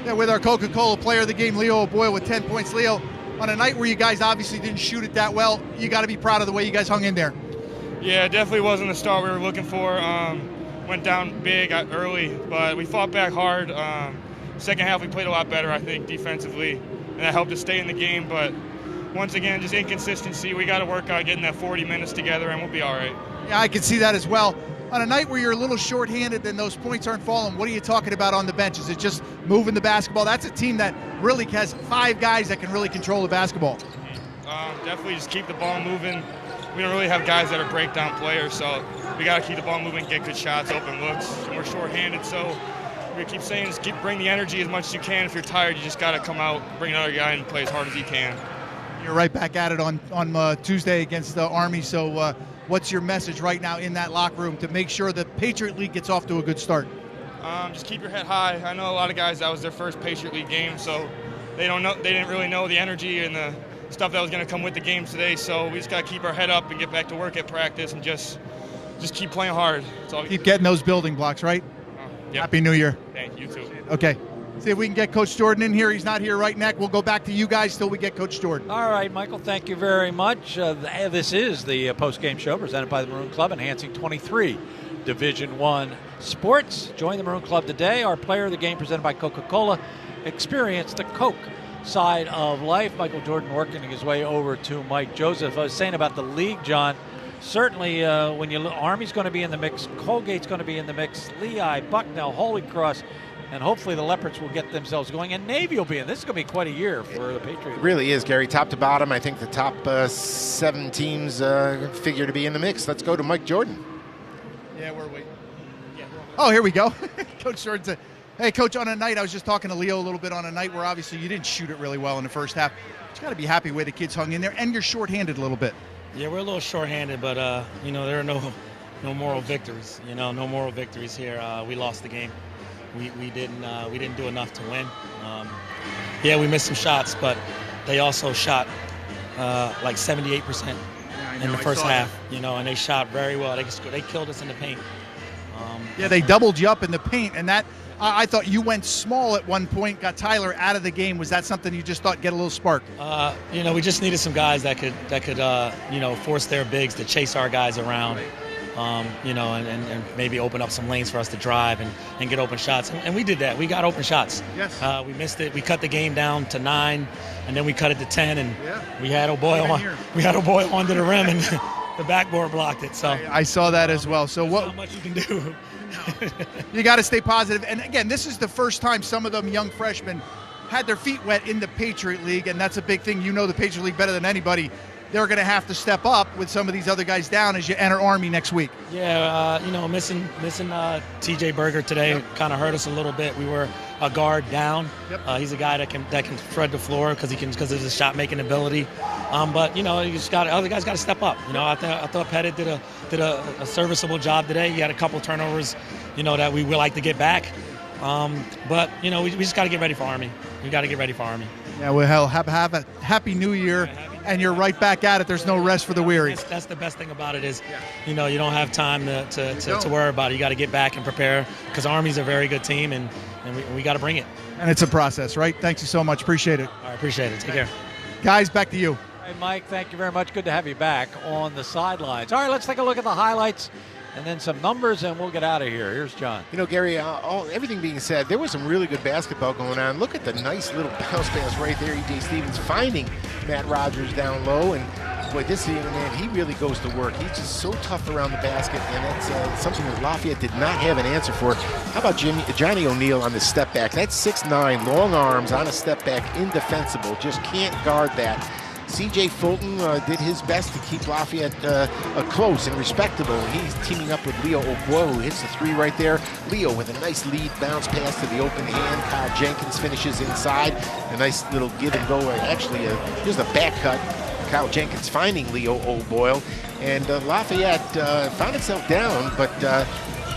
Yeah, with our Coca-Cola player of the game, Leo O'Boyle, with 10 points. Leo, on a night where you guys obviously didn't shoot it that well, you got to be proud of the way you guys hung in there. Yeah, it definitely wasn't the start we were looking for. Went down big early, but we fought back hard. Second half, we played a lot better, I think, defensively, and that helped us stay in the game. But once again, just inconsistency. We got to work on getting that 40 minutes together, and we'll be all right. Yeah, I can see that as well. On a night where you're a little shorthanded and those points aren't falling, what are you talking about on the bench? Is it just moving the basketball? That's a team that really has 5 guys that can really control the basketball. Definitely just keep the ball moving. We don't really have guys that are breakdown players, so we got to keep the ball moving, get good shots, open looks. And we're shorthanded, so we keep saying just bring the energy as much as you can. If you're tired, you just got to come out, bring another guy and play as hard as he can. You're right back at it on Tuesday against the Army, so what's your message right now in that locker room to make sure the Patriot League gets off to a good start? Just keep your head high. I know a lot of guys, that was their first Patriot League game, so they didn't really know the energy and the stuff that was going to come with the game today. So we just got to keep our head up and get back to work at practice and just keep playing hard. That's all. Keep getting those building blocks, right? Yep. Happy New Year. Thank you, too. Okay. See if we can get Coach Jordan in here. He's not here right now. We'll go back to you guys till we get Coach Jordan. All right, Michael, thank you very much. This is the postgame show presented by the Maroon Club, enhancing 23 Division I sports. Join the Maroon Club today. Our player of the game presented by Coca-Cola. Experience the Coke side of life. Michael Jordan working his way over to Mike Joseph. I was saying about the league, John, certainly when you look, Army's going to be in the mix, Colgate's going to be in the mix, Lehigh, Bucknell, Holy Cross, and hopefully the Leopards will get themselves going, and Navy will be in. This is going to be quite a year for the Patriot League. It really is, Gary. Top to bottom, I think the top 7 teams figure to be in the mix. Let's go to Mike Jordan. Yeah, we're waiting. Yeah. Oh, here we go. Coach Jordan said, hey, Coach, on a night, I was just talking to Leo a little bit on a night where obviously you didn't shoot it really well in the first half. But you got to be happy the way the kids hung in there, and you're shorthanded a little bit. Yeah, we're a little shorthanded, but, there are no moral victories. No moral victories here. We lost the game. We didn't do enough to win. We missed some shots, but they also shot like 78% in the first half. And they shot very well. They killed us in the paint. They doubled you up in the paint, and that I thought you went small at one point, got Tyler out of the game. Was that something you just thought get a little spark? We just needed some guys that could force their bigs to chase our guys around. And maybe open up some lanes for us to drive and get open shots. And we did that. We got open shots. Yes. We missed it. We cut the game down to 9, and then we cut it to 10, and we had O'Boyle under the rim, and the backboard blocked it. So I saw that as well. So not much you can do. You got to stay positive. And again, this is the first time some of them young freshmen had their feet wet in the Patriot League, and that's a big thing. You know the Patriot League better than anybody. They're going to have to step up with some of these other guys down as you enter Army next week. Yeah, missing T.J. Berger today kind of hurt us a little bit. We were a guard down. Yep. He's a guy that can spread the floor because of his shot making ability. But other guys got to step up. I thought Pettit did a serviceable job today. He had a couple turnovers, that we would like to get back. But we just got to get ready for Army. We got to get ready for Army. Yeah, well, have a happy New Year. And you're right back at it. There's no rest for the weary. That's the best thing about it is, you don't have time to worry about it. You got to get back and prepare because Army's a very good team, and we got to bring it. And it's a process, right? Thanks you so much. Appreciate it. All right, appreciate it. Take care. Guys, back to you. Hey, Mike, thank you very much. Good to have you back on the sidelines. All right, let's take a look at the highlights and then some numbers, and we'll get out of here. Here's John. Gary, everything being said, there was some really good basketball going on. Look at the nice little bounce pass right there. E.J. Stevens finding Matt Rogers down low, and boy, this young man, he really goes to work. He's just so tough around the basket, and that's something that Lafayette did not have an answer for. How about Johnny O'Neal on the step back? That's 6'9", long arms on a step back, indefensible. Just can't guard that. C.J. Fulton did his best to keep Lafayette close and respectable. He's teaming up with Leo O'Boyle, who hits the 3 right there. Leo with a nice lead bounce pass to the open hand. Kyle Jenkins finishes inside. A nice little give and go. Actually, here's a back cut. Kyle Jenkins finding Leo O'Boyle. And Lafayette found itself down, but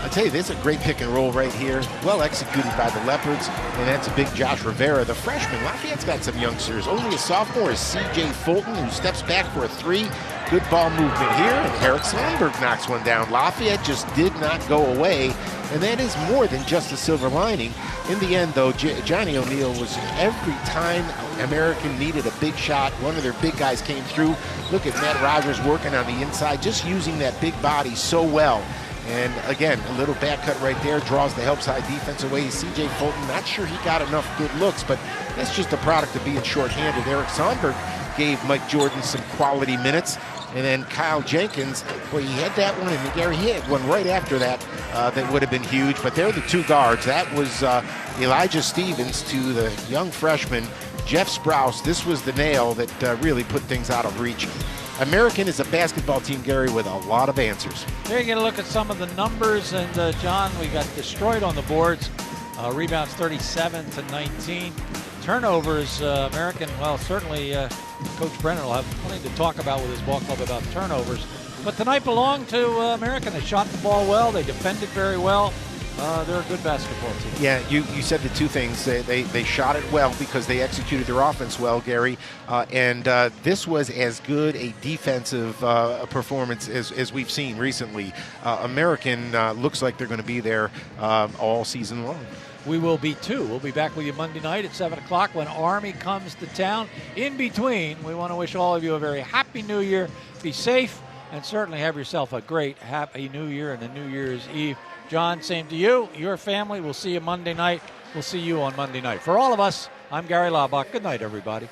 I'll tell you, this is a great pick and roll right here. Well executed by the Leopards, and that's a big Josh Rivera, the freshman. Lafayette's got some youngsters. Only a sophomore is C.J. Fulton, who steps back for a 3. Good ball movement here, and Eric Sandberg knocks one down. Lafayette just did not go away, and that is more than just a silver lining. In the end, though, Johnny O'Neill was every time American needed a big shot, one of their big guys came through. Look at Matt Rogers working on the inside, just using that big body so well. And again, a little back cut right there draws the help side defense away. C.J. Fulton, not sure he got enough good looks, but that's just a product of being shorthanded. Eric Sandberg gave Mike Jordan some quality minutes. And then Kyle Jenkins, boy, he had that one, and Gary hit one right after that that would have been huge. But they're the 2 guards. That was Elijah Stevens to the young freshman, Jeff Sprouse. This was the nail that really put things out of reach. American is a basketball team, Gary, with a lot of answers. There you get a look at some of the numbers. And, John, we got destroyed on the boards. Rebounds 37-19. Turnovers, American, well, certainly Coach Brennan will have plenty to talk about with his ball club about turnovers. But tonight belonged to American. They shot the ball well. They defended very well. They're a good basketball team. Yeah, you said the 2 things. They shot it well because they executed their offense well, Gary. And this was as good a defensive performance as we've seen recently. American looks like they're going to be there all season long. We will be too. We'll be back with you Monday night at 7 o'clock when Army comes to town. In between, we want to wish all of you a very happy New Year. Be safe, and certainly have yourself a great happy New Year and a New Year's Eve. John, same to you, your family. We'll see you Monday night. We'll see you on Monday night. For all of us, I'm Gary Laubach. Good night, everybody.